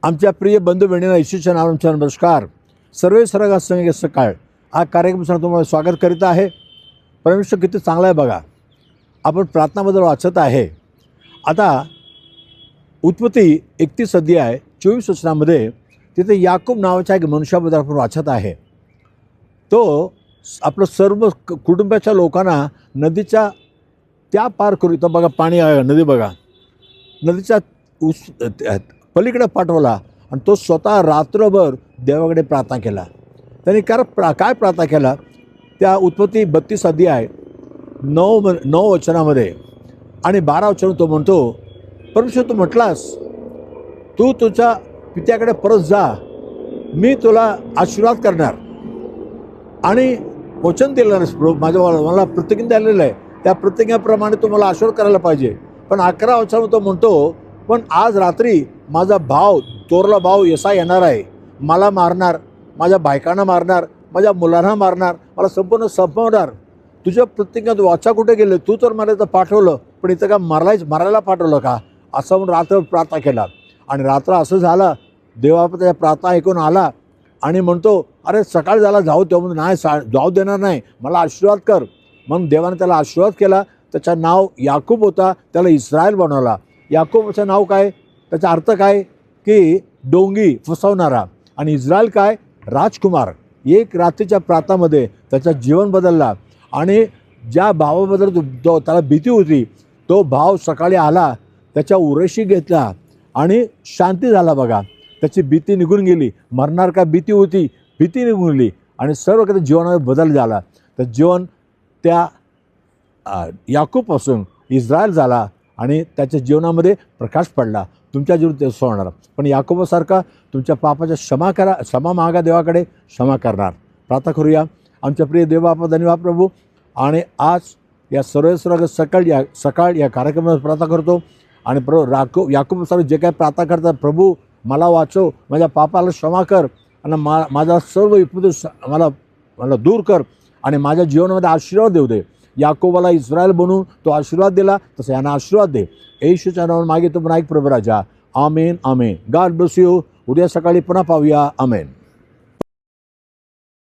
आमच्या प्रिय बंधू बहिणींना ईश्वरच्या नावाचा नमस्कार. सर्वे सरगा संगे सकाळ हा कार्यक्रमासाठी तुम्हाला स्वागत करीत आहे. परमेश्वर किती चांगला आहे बघा. आपण प्रार्थनाबद्दल वाचत आहे. आता उत्पत्ती 31 अध्याय 24 वचनामध्ये तिथे याकूब नावाच्या एक मनुष्याबद्दल आपण वाचत आहे. तो आपलं सर्व कुटुंबाच्या लोकांना नदीच्या त्या पार करू. इथं बघा पाणी आहे, नदी बघा, नदीच्या पलीकडे पाठवला आणि तो स्वतः रात्रभर देवाकडे प्रार्थना केला. त्यांनी काय प्रार्थना केला? त्या उत्पत्ती 32 अध्याय 9 वचनामध्ये आणि 12 वचन तो म्हणतो, परमेश्वर तू म्हटलास तू तुझ्या पित्याकडे परत जा, मी तुला आशीर्वाद करणार आणि वचन दिलं मला प्रतिज्ञा दिलेलं आहे. त्या प्रतिज्ञेप्रमाणे तू मला आशीर्वाद करायला पाहिजे. पण 11 वचनामध्ये तो म्हणतो, पण आज रात्री माझा भाव, तोरला भाव यसा येणार आहे, मला मारणार, माझ्या बायकांना मारणार, माझ्या मुलांना मारणार, मला संपूर्ण संपवणार. तुझ्या प्रतिज्ञा वाचा कुठे गेले? तू तर मला इथं पाठवलं, पण इथं का मारायला पाठवलं का? असं म्हणून रात्र प्रार्थना केला. आणि रात्र असं झालं, देवा त्याच्या प्रार्थना ऐकून आला आणि म्हणतो, अरे सकाळ झाला जाऊ. तेव्हा म्हणून नाही, जाऊ देणार नाही, मला आशीर्वाद कर. म्हणून देवाने त्याला आशीर्वाद केला. त्याचं नाव याकूब होता, त्याला इस्रायल बनवला. याकूबचं नाव काय? त्याचा अर्थ काय? की डोंगी फसवणारा. आणि इस्रायल काय? राजकुमार. एक रात्रीच्या प्रार्थनामध्ये त्याचं जीवन बदलला. आणि ज्या भावाबद्दल त्याला भीती होती, तो भाव सकाळी आला, त्याच्या उरेशी घेतला आणि शांती झाला बघा. त्याची भीती निघून गेली. मरणार का भीती होती, भीती निघून गेली आणि सर्व काही जीवनामध्ये बदल झाला. तर जीवन त्या याकूबपासून इस्रायल झाला आणि त्याच्या जीवनामध्ये प्रकाश पडला. तुमच्या जीवनात ते होणार. पण याकूबासारखा तुमच्या पापाच्या क्षमा मागा, देवाकडे क्षमा करणार. प्रार्थना करूया. आमच्या प्रिय देवा, आपण धन्यवाद प्रभू. आणि आज या सर्व सकाळ या कार्यक्रमात प्रार्थना करतो. आणि प्रभू याकूबासारखं जे काय प्रार्थना करतात, प्रभू मला वाचव, माझ्या पापाला क्षमा कर आणि माझा सर्व विपद मला दूर कर आणि माझ्या जीवनामध्ये आशीर्वाद देऊ दे. याकोबाला इस्रायल बनवून तो आशीर्वाद दिला, तसं यांना आशीर्वाद दे. येशूच्या नावाने मागे तो पण ऐक प्रभू राजा. Amen amen. God bless you. उद्या सकाळी पुन्हा पाहूया. आमेन.